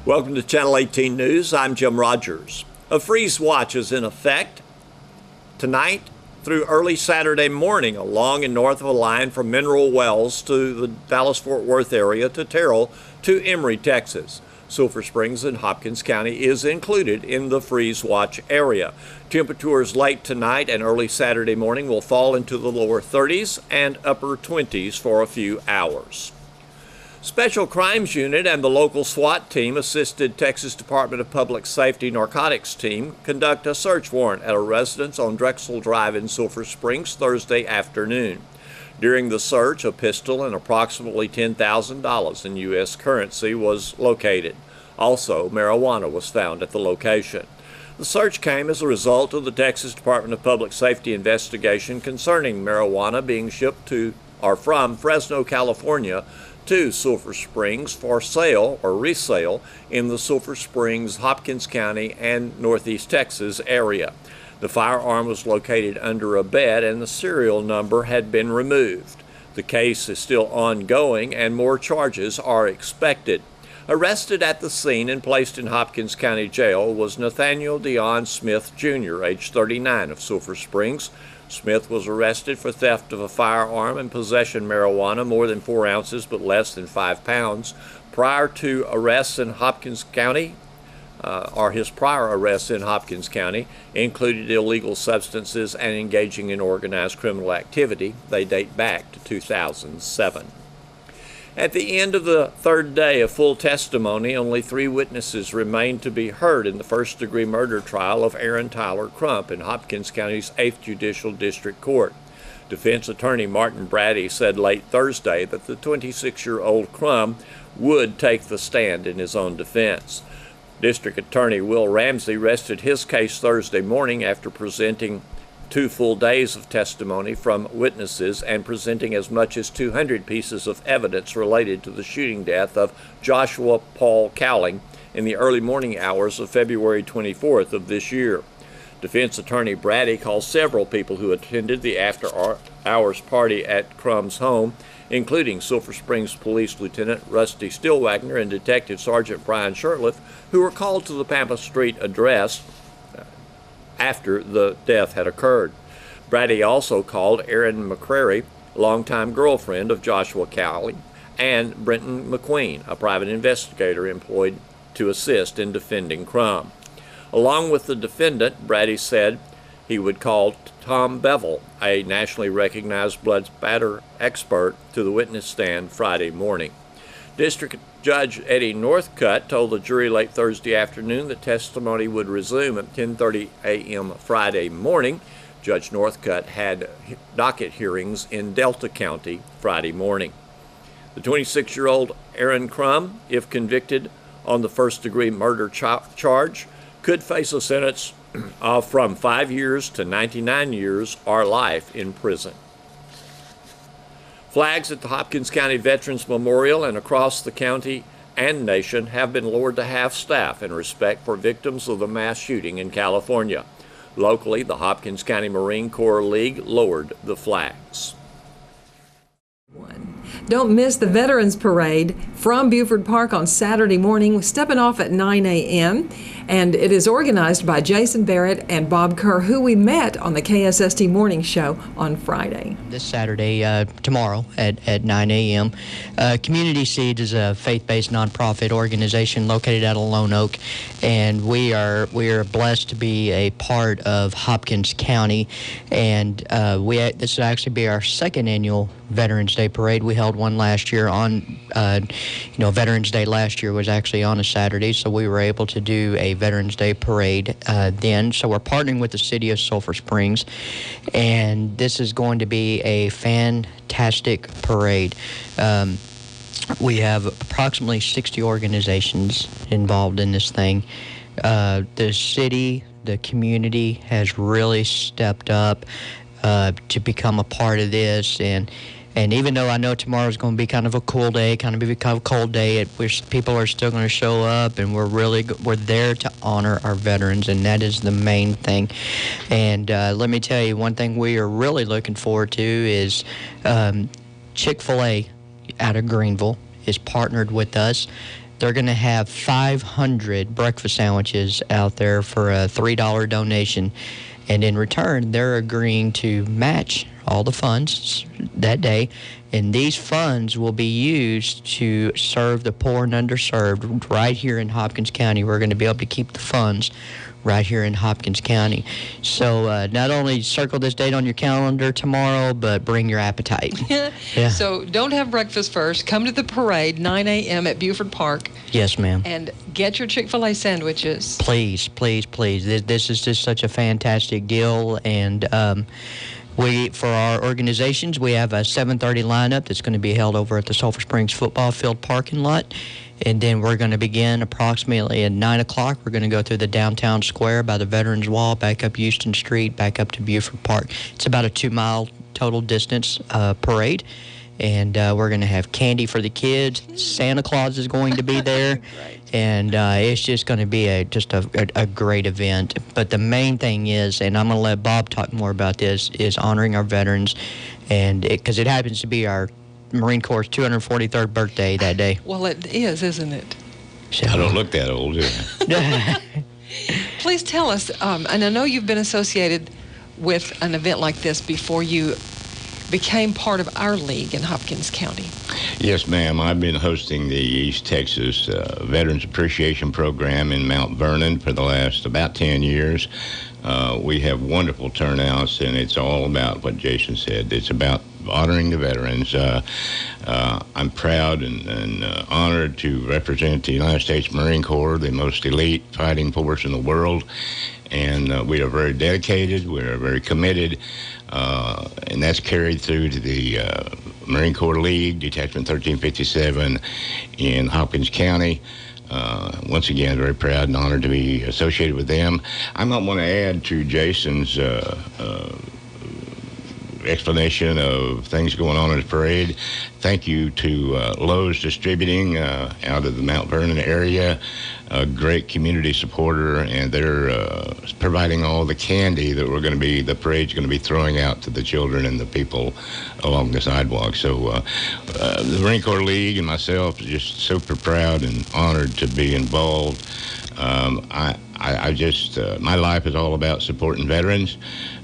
Welcome to Channel 18 News. I'm Jim Rogers. A freeze watch is in effect tonight through early Saturday morning along and north of a line from Mineral Wells to the Dallas-Fort Worth area to Terrell to Emory, Texas. Sulphur Springs in Hopkins County is included in the freeze watch area. Temperatures late tonight and early Saturday morning will fall into the lower 30s and upper 20s for a few hours. Special Crimes Unit and the local SWAT team assisted Texas Department of Public Safety narcotics team conduct a search warrant at a residence on Drexel Drive in Sulphur Springs Thursday afternoon. During the search, a pistol and approximately $10,000 in U.S. currency was located. Also, marijuana was found at the location. The search came as a result of the Texas Department of Public Safety investigation concerning marijuana being shipped to or from Fresno, California, to Sulphur Springs for sale or resale in the Sulphur Springs, Hopkins County, and Northeast Texas area. The firearm was located under a bed and the serial number had been removed. The case is still ongoing and more charges are expected. Arrested at the scene and placed in Hopkins County Jail was Nathaniel Dion Smith, Jr., age 39, of Sulphur Springs. Smith was arrested for theft of a firearm and possession of marijuana, more than 4 ounces but less than 5 pounds. Prior to arrests in Hopkins County, his prior arrests in Hopkins County included illegal substances and engaging in organized criminal activity. They date back to 2007. At the end of the third day of full testimony, only 3 witnesses remained to be heard in the first-degree murder trial of Aaron Tyler Crump in Hopkins County's 8th Judicial District Court. Defense attorney Martin Brady said late Thursday that the 26-year-old Crump would take the stand in his own defense. District Attorney Will Ramsey rested his case Thursday morning after presenting 2 full days of testimony from witnesses and presenting as much as 200 pieces of evidence related to the shooting death of Joshua Paul Cowling in the early morning hours of February 24th of this year. Defense attorney Brady called several people who attended the after-hours party at Crump's home, including Sulphur Springs Police Lieutenant Rusty Stillwagner and Detective Sergeant Brian Shurtleff, who were called to the Pampa Street address after the death had occurred. Brady also called Erin McCrary, longtime girlfriend of Joshua Cowling, and Brenton McQueen, a private investigator employed to assist in defending Crump. Along with the defendant, Brady said he would call Tom Bevel, a nationally recognized blood spatter expert, to the witness stand Friday morning. District Judge Eddie Northcutt told the jury late Thursday afternoon that testimony would resume at 10:30 a.m. Friday morning. Judge Northcutt had docket hearings in Delta County Friday morning. The 26-year-old Aaron Crump, if convicted on the first-degree murder charge, could face a sentence of from 5 years to 99 years or life in prison. Flags at the Hopkins County Veterans Memorial and across the county and nation have been lowered to half-staff in respect for victims of the mass shooting in California. Locally, the Hopkins County Marine Corps League lowered the flags. Don't miss the Veterans Parade from Buford Park on Saturday morning, stepping off at 9 a.m. And it is organized by Jason Barrett and Bob Kerr, who we met on the KSST Morning Show on Friday. This Saturday, tomorrow at 9 a.m. Community Seeds is a faith-based nonprofit organization located out of Lone Oak, and we are blessed to be a part of Hopkins County. And this will actually be our second annual Veterans Day Parade. We held one last year on, Veterans Day last year was actually on a Saturday, so we were able to do a Veterans Day Parade then. So we're partnering with the city of Sulphur Springs, and this is going to be a fantastic parade. We have approximately 60 organizations involved in this thing. The city, the community has really stepped up to become a part of this, and even though I know tomorrow's going to be kind of a cool day, kind of a cold day, people are still going to show up, and we're there to honor our veterans, and that is the main thing. And let me tell you, one thing we are really looking forward to is Chick-fil-A out of Greenville is partnered with us They're going to have 500 breakfast sandwiches out there for a $3 donation. And in return, they're agreeing to match all the funds that day. And these funds will be used to serve the poor and underserved right here in Hopkins County. We're going to be able to keep the funds right here in Hopkins County. So not only circle this date on your calendar tomorrow, but bring your appetite. Yeah. So don't have breakfast first. Come to the parade, 9 a.m. at Buford Park. Yes, ma'am. And get your Chick-fil-A sandwiches. Please, please, please. This is just such a fantastic deal. And for our organizations, we have a 7:30 lineup that's going to be held over at the Sulphur Springs football field parking lot. And then we're going to begin approximately at 9 o'clock. We're going to go through the downtown square by the Veterans Wall, back up Houston Street, back up to Buford Park. It's about a 2-mile total distance parade. And we're going to have candy for the kids. Santa Claus is going to be there. Right. And it's just going to be a great event. But the main thing is, and I'm going to let Bob talk more about this, is honoring our veterans. And because it happens to be our Marine Corps' 243rd birthday that day. Well, it is, isn't it? So, I don't look that old, do I? Please tell us, and I know you've been associated with an event like this before you became part of our league in Hopkins County. Yes, ma'am. I've been hosting the East Texas Veterans Appreciation Program in Mount Vernon for the last about 10 years. We have wonderful turnouts, and it's all about what Jason said. It's about honoring the veterans. I'm proud and honored to represent the United States Marine Corps, the most elite fighting force in the world. And we are very dedicated, we are very committed, and that's carried through to the Marine Corps League, Detachment 1357 in Hopkins County. Once again, very proud and honored to be associated with them. I might want to add to Jason's explanation of things going on in the parade. Thank you to Lowe's Distributing out of the Mount Vernon area, a great community supporter, and they're providing all the candy that the parade's going to be throwing out to the children and the people along the sidewalk. So the Marine Corps League and myself are just super proud and honored to be involved. I just, my life is all about supporting veterans.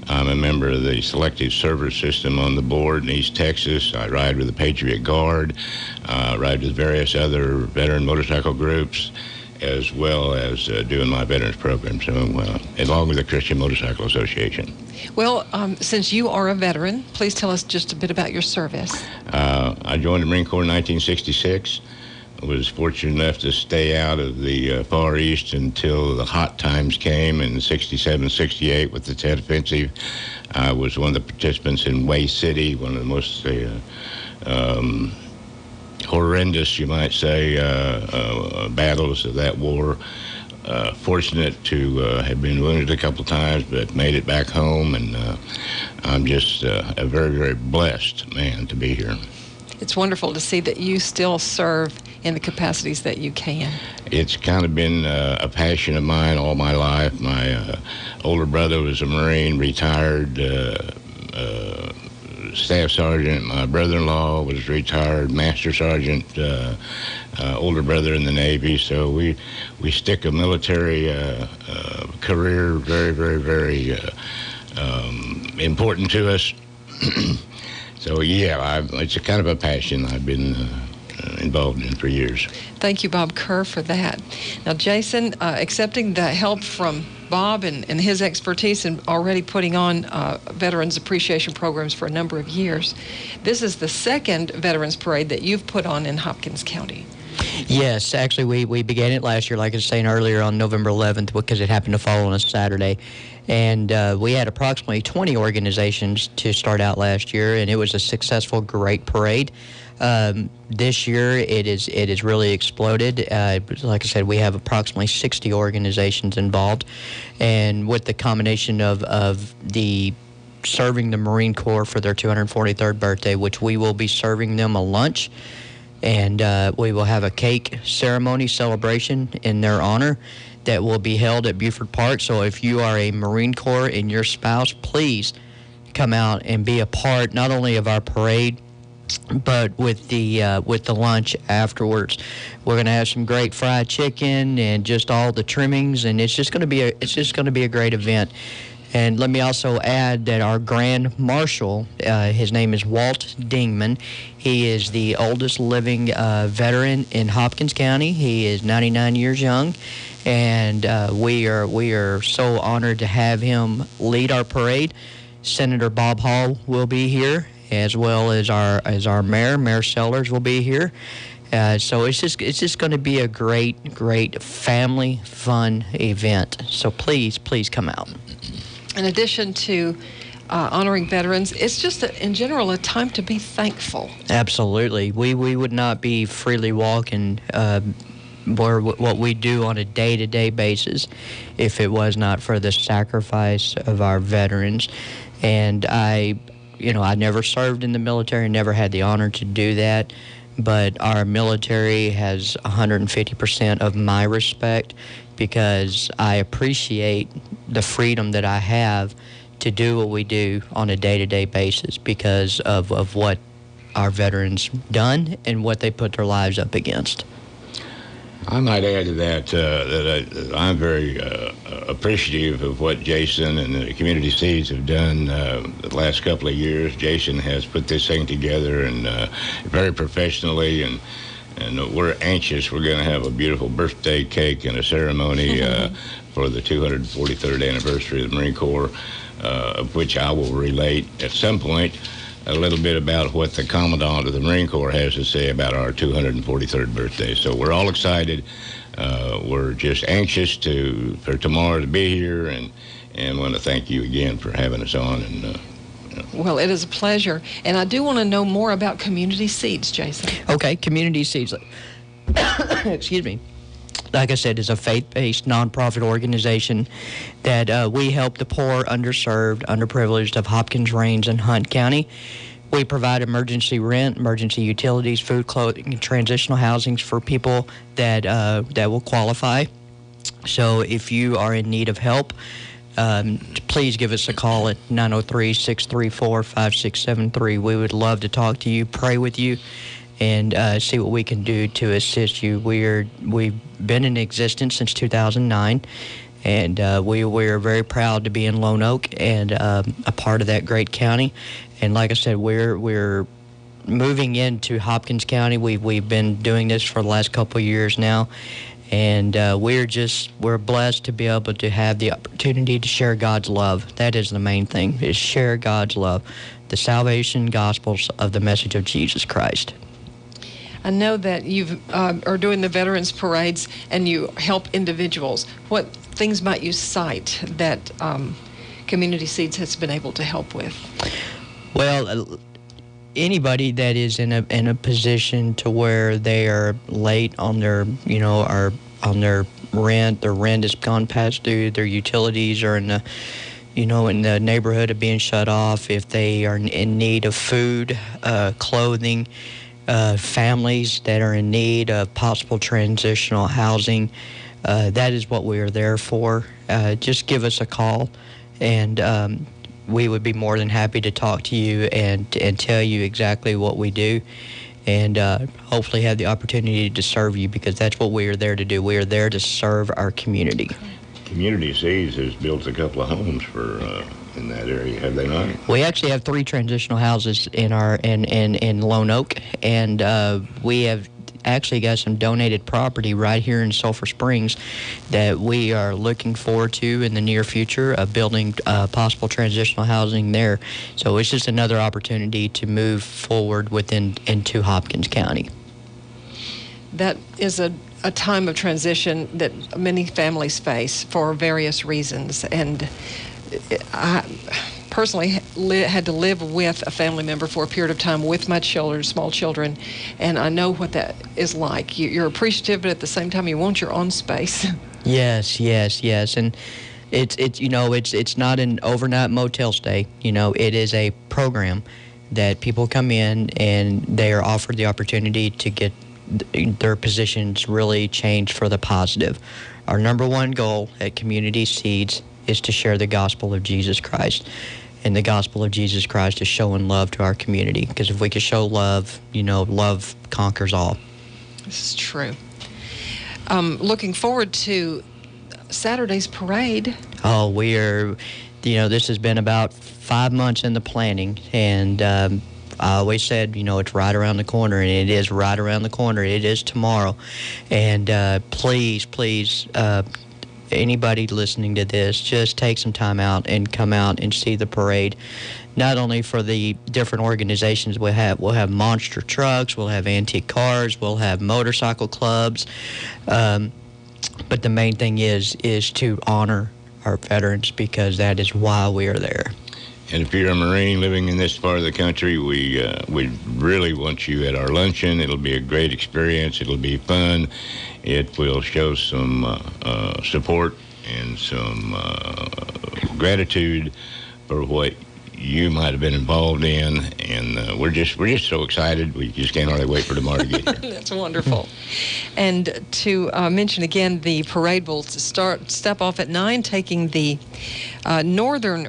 I'm a member of the Selective Service System on the board in East Texas. I ride with the Patriot Guard, ride with various other veteran motorcycle groups, as well as doing my veterans program, so along with the Christian Motorcycle Association. Well, since you are a veteran, please tell us just a bit about your service. I joined the Marine Corps in 1966. I was fortunate enough to stay out of the Far East until the hot times came in 67, 68 with the Tet Offensive. I was one of the participants in Way City, one of the most horrendous, you might say, battles of that war. Fortunate to have been wounded a couple times, but made it back home, and I'm just a very, very blessed man to be here. It's wonderful to see that you still serve in the capacities that you can. It's kind of been a passion of mine all my life. My older brother was a Marine, retired staff sergeant. My brother-in-law was retired master sergeant, older brother in the Navy. So we stick a military career very, very, very important to us. So yeah, it's a kind of a passion I've been involved in for years. Thank you, Bob Kerr, for that. Now, Jason, accepting the help from Bob and his expertise in already putting on Veterans Appreciation programs for a number of years, this is the second Veterans Parade that you've put on in Hopkins County. Yes, actually, we began it last year, like I was saying earlier, on November 11th, because it happened to fall on a Saturday. And we had approximately 20 organizations to start out last year, and it was a successful, great parade. This year, it is really exploded. Like I said, we have approximately 60 organizations involved, and with the combination of the serving the Marine Corps for their 243rd birthday, which we will be serving them a lunch, and we will have a cake ceremony celebration in their honor that will be held at Buford Park. So if you are a Marine Corps and your spouse, please come out and be a part not only of our parade, But with the lunch afterwards, we're going to have some great fried chicken and just all the trimmings, and it's just going to be a great event. And let me also add that our Grand Marshal, his name is Walt Dingman. He is the oldest living veteran in Hopkins County. He is 99 years young, and we are so honored to have him lead our parade. Senator Bob Hall will be here, as well as our Mayor Sellers will be here. So it's just going to be a great family fun event. So please come out. In addition to honoring veterans, it's just in general a time to be thankful. Absolutely. We would not be freely walking what we do on a day-to-day basis if it was not for the sacrifice of our veterans. And I never served in the military, never had the honor to do that, but our military has 150% of my respect, because I appreciate the freedom that I have to do what we do on a day-to-day basis because of what our veterans done and what they put their lives up against. I might add to that that I'm very appreciative of what Jason and the Community Seeds have done the last couple of years. Jason has put this thing together and very professionally, and we're anxious. We're going to have a beautiful birthday cake and a ceremony for the 243rd anniversary of the Marine Corps, of which I will relate at some point a little bit about what the Commandant of the Marine Corps has to say about our 243rd birthday. So we're all excited. We're just anxious for tomorrow to be here, and want to thank you again for having us on. And Well, it is a pleasure. And I do want to know more about Community Seeds, Jason. Okay, Community Seeds. Excuse me. Like I said, is a faith-based nonprofit organization that we help the poor, underserved, underprivileged of Hopkins, Rains, and Hunt County. We provide emergency rent, emergency utilities, food, clothing, and transitional housings for people that will qualify. So if you are in need of help, please give us a call at 903-634-5673. We would love to talk to you, pray with you, and see what we can do to assist you. We've been in existence since 2009, and we're very proud to be in Lone Oak and a part of that great county. And like I said, we're moving into Hopkins County. We've been doing this for the last couple of years now, and we're blessed to be able to have the opportunity to share God's love. That is the main thing, is share God's love, the salvation gospels of the message of Jesus Christ. I know that you are doing the Veterans Parades and you help individuals. What things might you cite that Community Seeds has been able to help with? Well, anybody that is in a position to where they are late on their rent, their rent has gone past due, their utilities are in the neighborhood of being shut off, if they are in need of food, clothing, families that are in need of possible transitional housing, that is what we are there for. Just give us a call, and we would be more than happy to talk to you and tell you exactly what we do, and hopefully have the opportunity to serve you, because that's what we are there to do. We are there to serve our community. Community Seeds has built a couple of homes for in that area, have they not? We actually have 3 transitional houses in Lone Oak, and we have actually got some donated property right here in Sulphur Springs that we are looking forward to in the near future of building possible transitional housing there. So it's just another opportunity to move forward into Hopkins County. That is a time of transition that many families face for various reasons, and I personally had to live with a family member for a period of time with my children, small children, and I know what that is like. You're appreciative, but at the same time, you want your own space. Yes, and it's not an overnight motel stay. It is a program that people come in and they are offered the opportunity to get their positions really changed for the positive. Our number one goal at Community Seeds is to share the gospel of Jesus Christ. the gospel of Jesus Christ is showing love to our community. Because if we can show love, love conquers all. This is true. Looking forward to Saturday's parade. Oh, we are, this has been about 5 months in the planning, and I always said, it's right around the corner, and it is right around the corner. It is tomorrow. And please, anybody listening to this, just take some time out and come out and see the parade. Not only for the different organizations we'll have monster trucks, we'll have antique cars, we'll have motorcycle clubs, but the main thing is to honor our veterans, because that is why we are there. And if you're a Marine living in this part of the country, we really want you at our luncheon. It'll be a great experience. It'll be fun. It will show some support and some gratitude for what you might have been involved in, and we're just so excited. We just can't hardly wait for tomorrow to get here. That's wonderful. And to mention again, the parade will step off at 9, taking the northern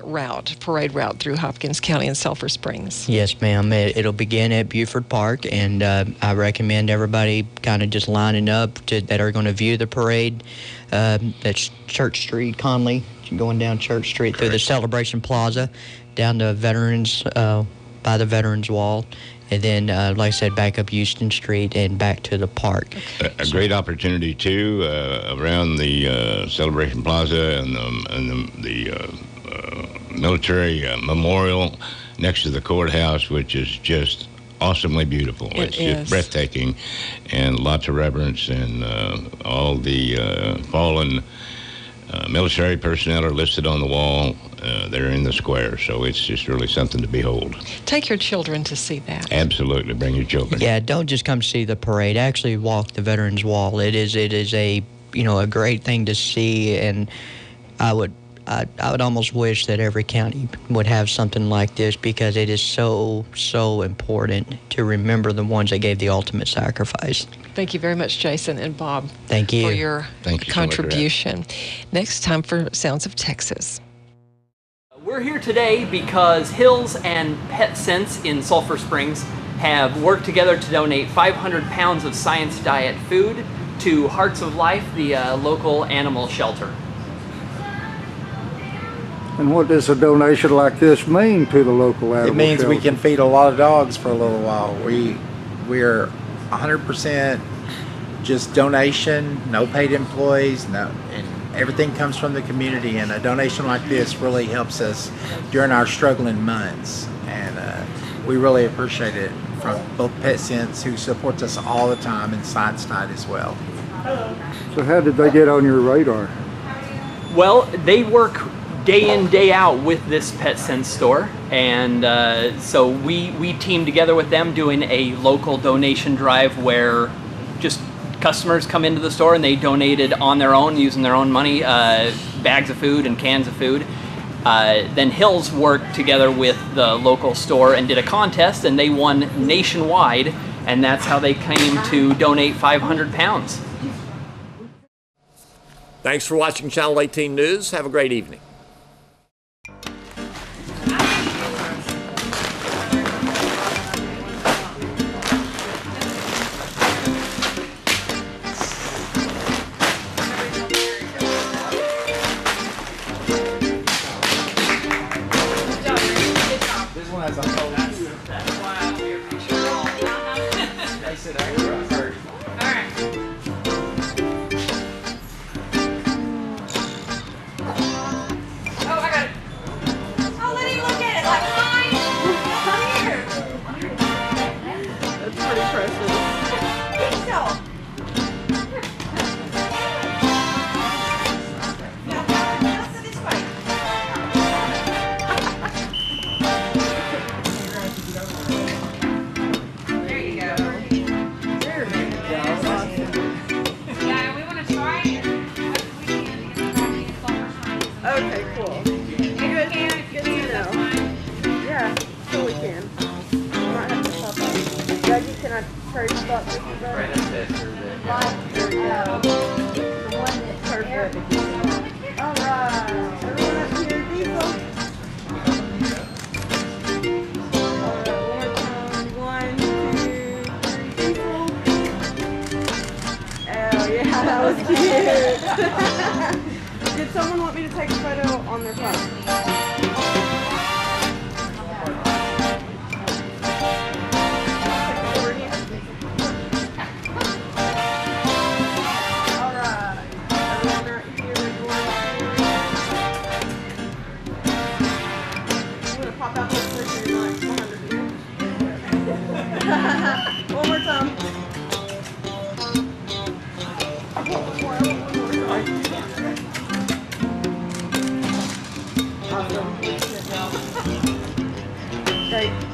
parade route through Hopkins County and Sulphur Springs. Yes, ma'am. It'll begin at Buford Park, and I recommend everybody kind of just lining up that are going to view the parade. That's Church Street, Conley, going down Church Street through the Celebration Plaza, down to Veterans, by the Veterans Wall, and then, like I said, back up Houston Street and back to the park. A great opportunity, too, around the Celebration Plaza and the military memorial next to the courthouse, which is just awesomely beautiful. It's just breathtaking, and lots of reverence, and all the fallen military personnel are listed on the wall. They're in the square, so it's just really something to behold. Take your children to see that. Absolutely, bring your children. Yeah, don't just come see the parade. Actually, walk the Veterans Wall. It is a a great thing to see, and I would almost wish that every county would have something like this, because it is so important to remember the ones that gave the ultimate sacrifice. Thank you very much, Jason and Bob. Thank you for your contribution. Next time for Sounds of Texas. We're here today because Hills and Pet Sense in Sulphur Springs have worked together to donate 500 pounds of Science Diet food to Hearts of Life, the local animal shelter. And what does a donation like this mean to the local animal It means shelter? we can feed a lot of dogs for a little while. We're 100% just donation, no paid employees, and everything comes from the community. And a donation like this really helps us during our struggling months. And we really appreciate it from both Pet Sense, who supports us all the time, and Science Night as well. So how did they get on your radar? Well, they work day in, day out with this Pet Sense store, and so we teamed together with them doing a local donation drive where just customers come into the store and they donated on their own, using their own money, bags of food and cans of food. Then Hills worked together with the local store and did a contest, and they won nationwide, and that's how they came to donate 500 pounds. Thanks for watching Channel 18 News. Have a great evening. Okay, cool. Good to know. Yeah, so we can. We might have to pop up. Reggie, can I trade spot with you, buddy? Right up there. There we go. The one that's perfect. All right. Everyone up here, Diesel? someone want me to take a photo on their phone? Alright. Everyone right here, everyone right here. I'm gonna pop out this so you're not behind the view. One more time. Awesome. Great.